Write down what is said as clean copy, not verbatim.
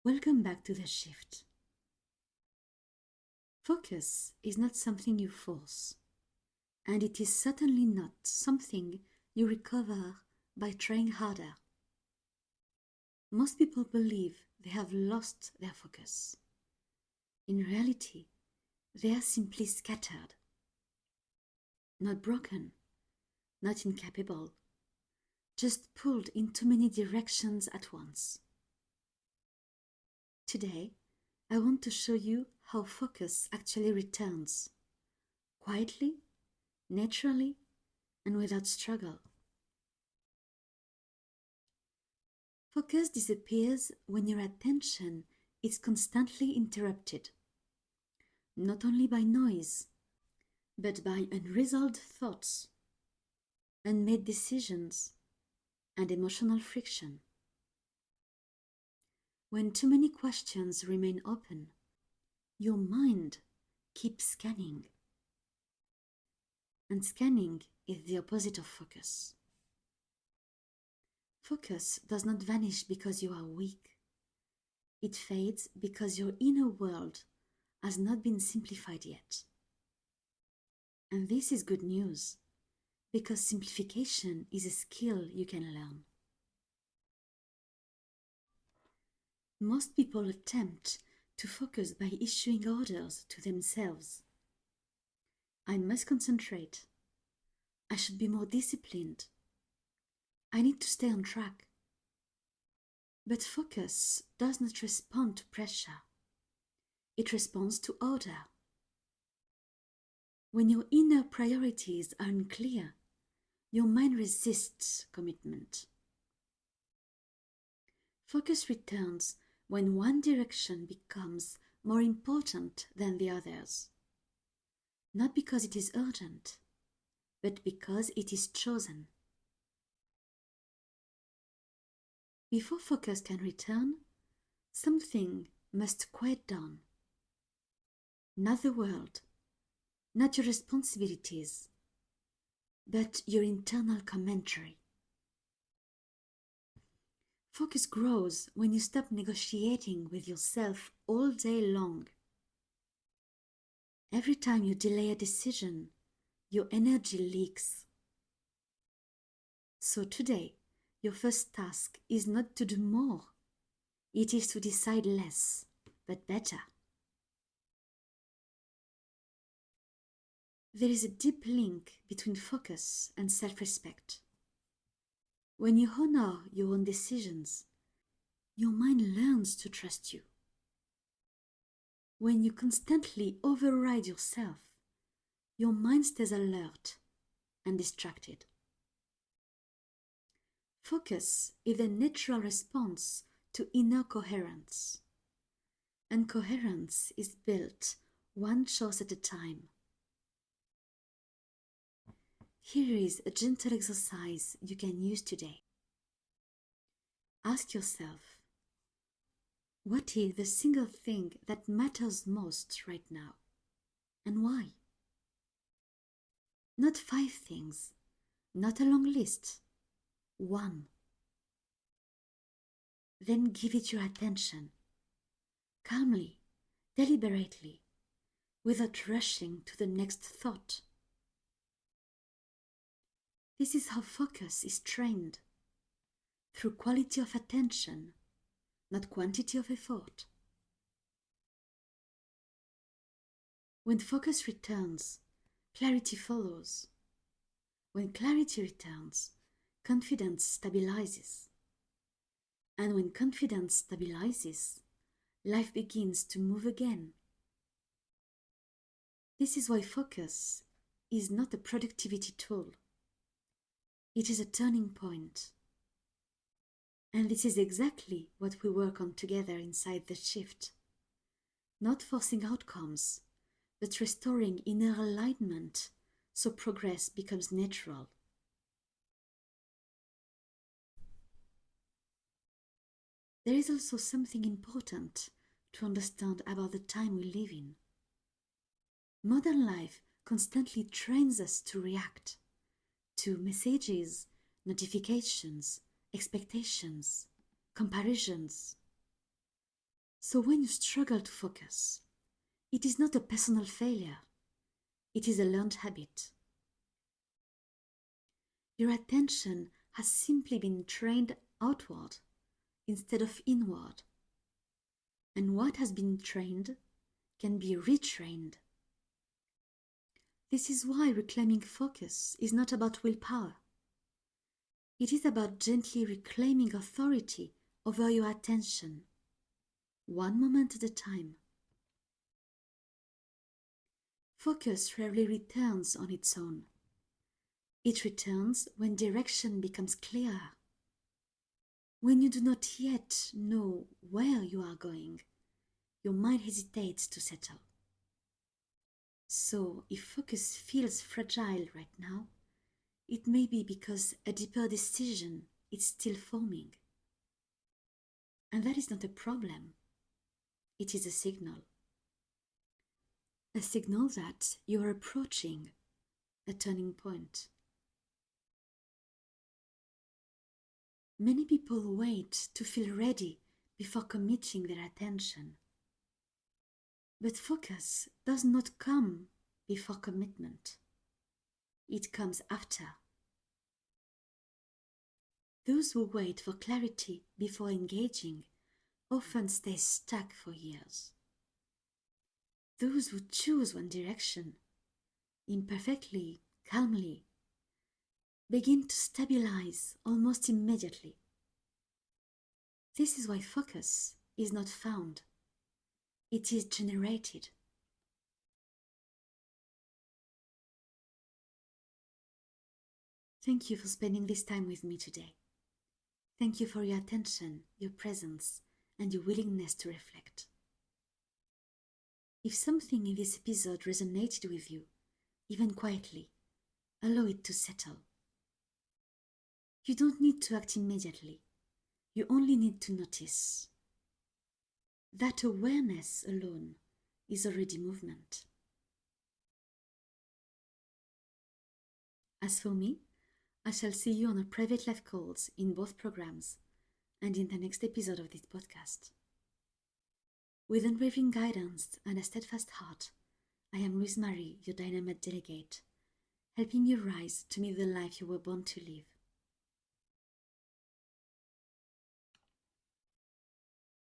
Welcome back to the shift. Focus is not something you force, and it is certainly not something you recover by trying harder. Most people believe they have lost their focus. In reality, they are simply scattered, not broken, not incapable, just pulled in too many directions at once. Today, I want to show you how focus actually returns, quietly, naturally, and without struggle. Focus disappears when your attention is constantly interrupted, not only by noise, but by unresolved thoughts, unmade decisions, and emotional friction. When too many questions remain open, your mind keeps scanning. And scanning is the opposite of focus. Focus does not vanish because you are weak. It fades because your inner world has not been simplified yet. And this is good news, because simplification is a skill you can learn. Most people attempt to focus by issuing orders to themselves. I must concentrate. I should be more disciplined. I need to stay on track. But focus does not respond to pressure. It responds to order. When your inner priorities are unclear, your mind resists commitment. Focus returns when one direction becomes more important than the others. Not because it is urgent, but because it is chosen. Before focus can return, something must quiet down. Not the world, not your responsibilities, but your internal commentary. Focus grows when you stop negotiating with yourself all day long. Every time you delay a decision, your energy leaks. So today, your first task is not to do more. It is to decide less, but better. There is a deep link between focus and self-respect. When you honor your own decisions, your mind learns to trust you. When you constantly override yourself, your mind stays alert and distracted. Focus is a natural response to inner coherence. And coherence is built one choice at a time. Here is a gentle exercise you can use today. Ask yourself, what is the single thing that matters most right now, and why? Not 5 things, not a long list, one. Then give it your attention, calmly, deliberately, without rushing to the next thought. This is how focus is trained, through quality of attention, not quantity of effort. When focus returns, clarity follows. When clarity returns, confidence stabilizes. And when confidence stabilizes, life begins to move again. This is why focus is not a productivity tool. It is a turning point. And this is exactly what we work on together inside the shift. Not forcing outcomes, but restoring inner alignment so progress becomes natural. There is also something important to understand about the time we live in. Modern life constantly trains us to react to messages, notifications, expectations, comparisons. So when you struggle to focus, it is not a personal failure, it is a learned habit. Your attention has simply been trained outward instead of inward. And what has been trained can be retrained. This is why reclaiming focus is not about willpower. It is about gently reclaiming authority over your attention, one moment at a time. Focus rarely returns on its own. It returns when direction becomes clearer. When you do not yet know where you are going, your mind hesitates to settle. So, if focus feels fragile right now, it may be because a deeper decision is still forming. And that is not a problem. It is a signal. A signal that you are approaching a turning point. Many people wait to feel ready before committing their attention. But focus does not come before commitment. It comes after. Those who wait for clarity before engaging often stay stuck for years. Those who choose one direction, imperfectly, calmly, begin to stabilize almost immediately. This is why focus is not found. It is generated. Thank you for spending this time with me today. Thank you for your attention, your presence, and your willingness to reflect. If something in this episode resonated with you, even quietly, allow it to settle. You don't need to act immediately. You only need to notice. That awareness alone is already movement. As for me, I shall see you on our private live calls in both programs and in the next episode of this podcast. With unwavering guidance and a steadfast heart, I am Louise-Marie, your dynamite delegate, helping you rise to meet the life you were born to live.